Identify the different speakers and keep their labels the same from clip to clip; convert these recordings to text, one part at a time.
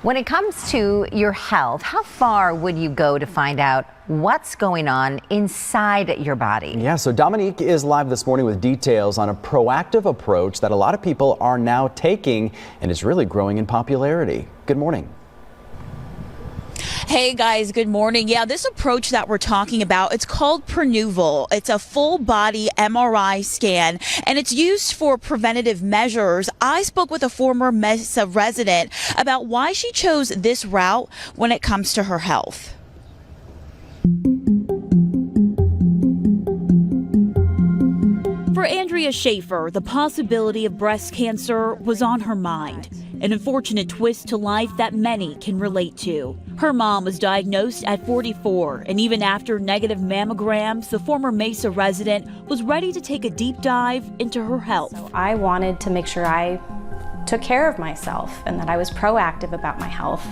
Speaker 1: When it comes to your health, how far would you go to find out what's going on inside your body?
Speaker 2: Yeah, so Dominique is live this morning with details on a proactive approach that a lot of people are now taking and is really growing in popularity. Good morning.
Speaker 3: Hey guys, good morning. Yeah, this approach that we're talking about, it's called Prenuvo. It's a full body MRI scan and it's used for preventative measures. I spoke with a former Mesa resident about why she chose this route when it comes to her health. For Andrea Schaefer, the possibility of breast cancer was on her mind. An unfortunate twist to life that many can relate to. Her mom was diagnosed at 44, and even after negative mammograms, the former Mesa resident was ready to take a deep dive into her health.
Speaker 4: So I wanted to make sure I took care of myself and that I was proactive about my health.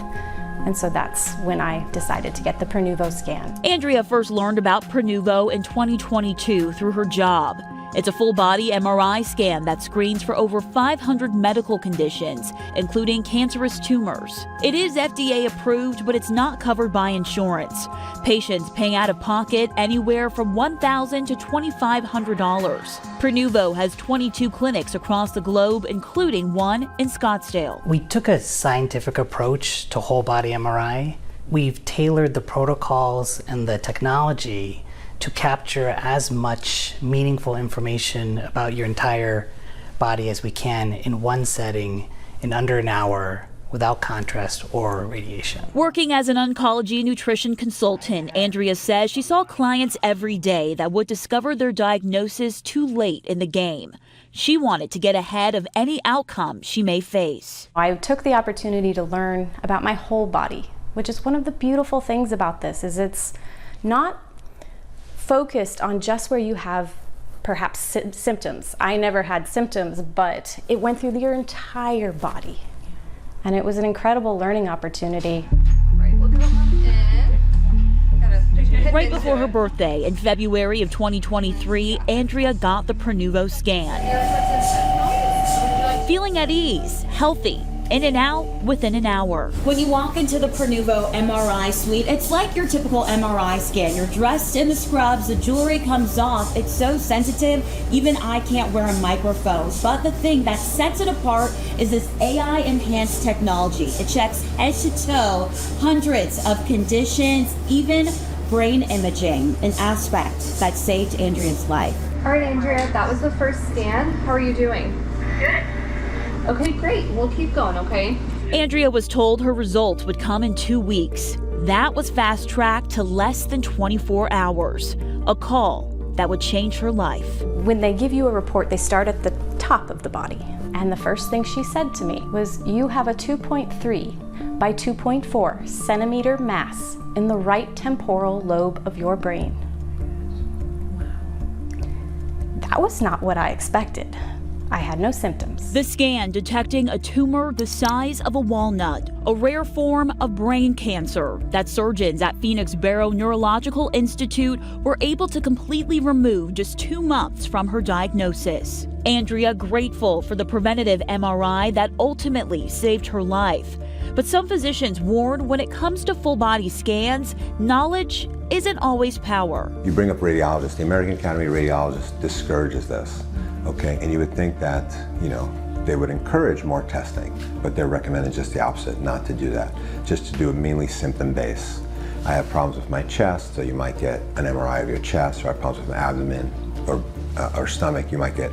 Speaker 4: And so that's when I decided to get the Prenuvo scan.
Speaker 3: Andrea first learned about Prenuvo in 2022 through her job. It's a full-body MRI scan that screens for over 500 medical conditions, including cancerous tumors. It is FDA approved, but it's not covered by insurance. Patients paying out of pocket anywhere from $1,000 to $2,500. Prenuvo has 22 clinics across the globe, including one in Scottsdale.
Speaker 5: We took a scientific approach to whole-body MRI. We've tailored the protocols and the technology to capture as much meaningful information about your entire body as we can in one setting in under an hour without contrast or radiation.
Speaker 3: Working as an oncology nutrition consultant, Andrea says she saw clients every day that would discover their diagnosis too late in the game. She wanted to get ahead of any outcome she may face.
Speaker 4: I took the opportunity to learn about my whole body, which is one of the beautiful things about this, is it's not focused on just where you have perhaps symptoms. I never had symptoms, but it went through your entire body. And it was an incredible learning opportunity.
Speaker 3: Right before her birthday in February of 2023, Andrea got the Prenuvo scan. Feeling at ease, healthy, in and out within an hour.
Speaker 6: When you walk into the Prenuvo MRI suite, it's like your typical MRI scan. You're dressed in the scrubs, the jewelry comes off. It's so sensitive, even I can't wear a microphone. But the thing that sets it apart is this AI-enhanced technology. It checks head to toe, hundreds of conditions, even brain imaging, an aspect that saved Andrea's life.
Speaker 7: All right, Andrea, that was the first scan. How are you doing?
Speaker 8: Good.
Speaker 7: Okay, great. We'll keep going, okay?
Speaker 3: Andrea was told her results would come in 2 weeks. That was fast-tracked to less than 24 hours. A call that would change her life.
Speaker 4: When they give you a report, they start at the top of the body. And the first thing she said to me was, you have a 2.3 by 2.4 centimeter mass in the right temporal lobe of your brain. That was not what I expected. I had no symptoms.
Speaker 3: The scan detecting a tumor the size of a walnut, a rare form of brain cancer that surgeons at Phoenix Barrow Neurological Institute were able to completely remove just 2 months from her diagnosis. Andrea grateful for the preventative MRI that ultimately saved her life. But some physicians warn when it comes to full-body scans, knowledge isn't always power.
Speaker 9: You bring up radiologists. The American Academy of Radiologists discourages this. Okay, and you would think that, they would encourage more testing, but they're recommending just the opposite, not to do that, just to do it mainly symptom-based. I have problems with my chest, so you might get an MRI of your chest, or I have problems with my abdomen or stomach, you might get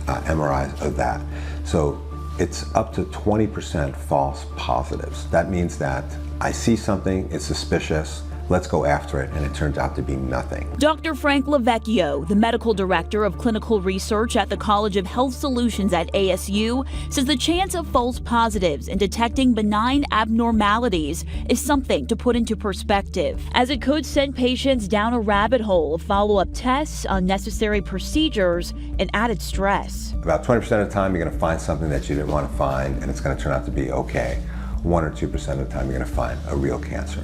Speaker 9: MRIs of that. So it's up to 20% false positives. That means that I see something, it's suspicious, let's go after it, and it turns out to be nothing.
Speaker 3: Dr. Frank Lavecchio, the medical director of clinical research at the College of Health Solutions at ASU, says the chance of false positives in detecting benign abnormalities is something to put into perspective, as it could send patients down a rabbit hole of follow-up tests, unnecessary procedures, and added stress.
Speaker 9: About 20% of the time, you're going to find something that you didn't want to find, and it's going to turn out to be okay. 1 or 2% of the time, you're going to find a real cancer.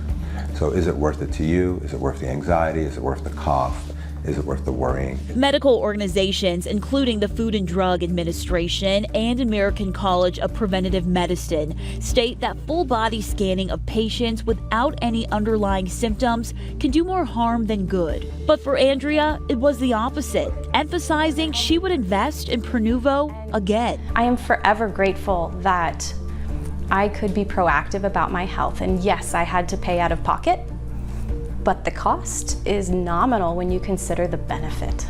Speaker 9: So is it worth it to you? Is it worth the anxiety? Is it worth the cost? Is it worth the worrying?
Speaker 3: Medical organizations, including the Food and Drug Administration and American College of Preventive Medicine, state that full body scanning of patients without any underlying symptoms can do more harm than good. But for Andrea, it was the opposite, emphasizing she would invest in Prenuvo again.
Speaker 4: I am forever grateful that I could be proactive about my health. And yes, I had to pay out of pocket, but the cost is nominal when you consider the benefit.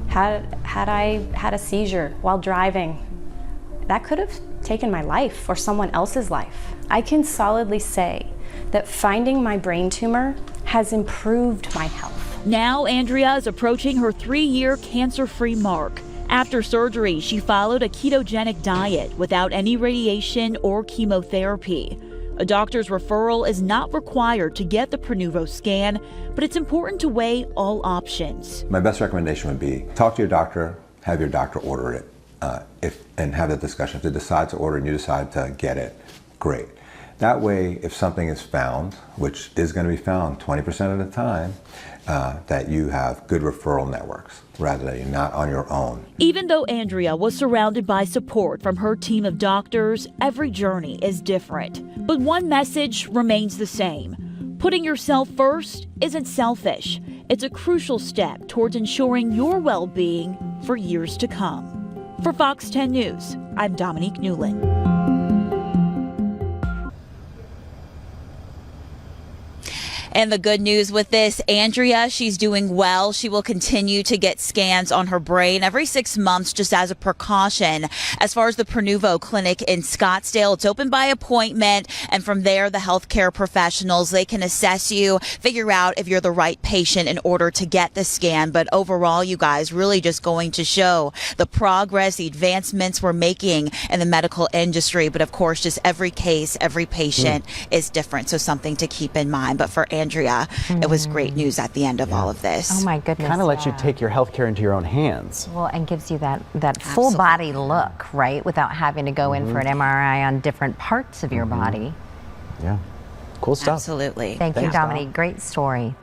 Speaker 4: Had I had a seizure while driving, that could have taken my life or someone else's life. I can solidly say that finding my brain tumor has improved my health.
Speaker 3: Now Andrea is approaching her 3-year cancer-free mark. After surgery, she followed a ketogenic diet without any radiation or chemotherapy. A doctor's referral is not required to get the Prenuvo scan, but it's important to weigh all options.
Speaker 9: My best recommendation would be talk to your doctor, have your doctor order it, and have that discussion. If they decide to order and you decide to get it, great. That way, if something is found, which is going to be found 20% of the time, that you have good referral networks, rather than you're not on your own.
Speaker 3: Even though Andrea was surrounded by support from her team of doctors, every journey is different. But one message remains the same. Putting yourself first isn't selfish. It's a crucial step towards ensuring your well-being for years to come. For Fox 10 News, I'm Dominique Newland.
Speaker 6: And the good news with this, Andrea, she's doing well. She will continue to get scans on her brain every 6 months just as a precaution. As far as the Prenuvo clinic in Scottsdale, it's open by appointment. And from there, the healthcare professionals, they can assess you, figure out if you're the right patient in order to get the scan. But overall, you guys, really just going to show the progress, the advancements we're making in the medical industry. But of course, just every case, every patient is different. So something to keep in mind. But for Andrea, it was great news at the end of all of this.
Speaker 1: Oh my goodness.
Speaker 2: Kind of lets you take your health care into your own hands.
Speaker 1: Well, and gives you that full body look, right? Without having to go in for an MRI on different parts of your body.
Speaker 2: Yeah. Cool stuff.
Speaker 6: Absolutely.
Speaker 1: Thank you,
Speaker 2: Thanks,
Speaker 1: Dominique. Great story.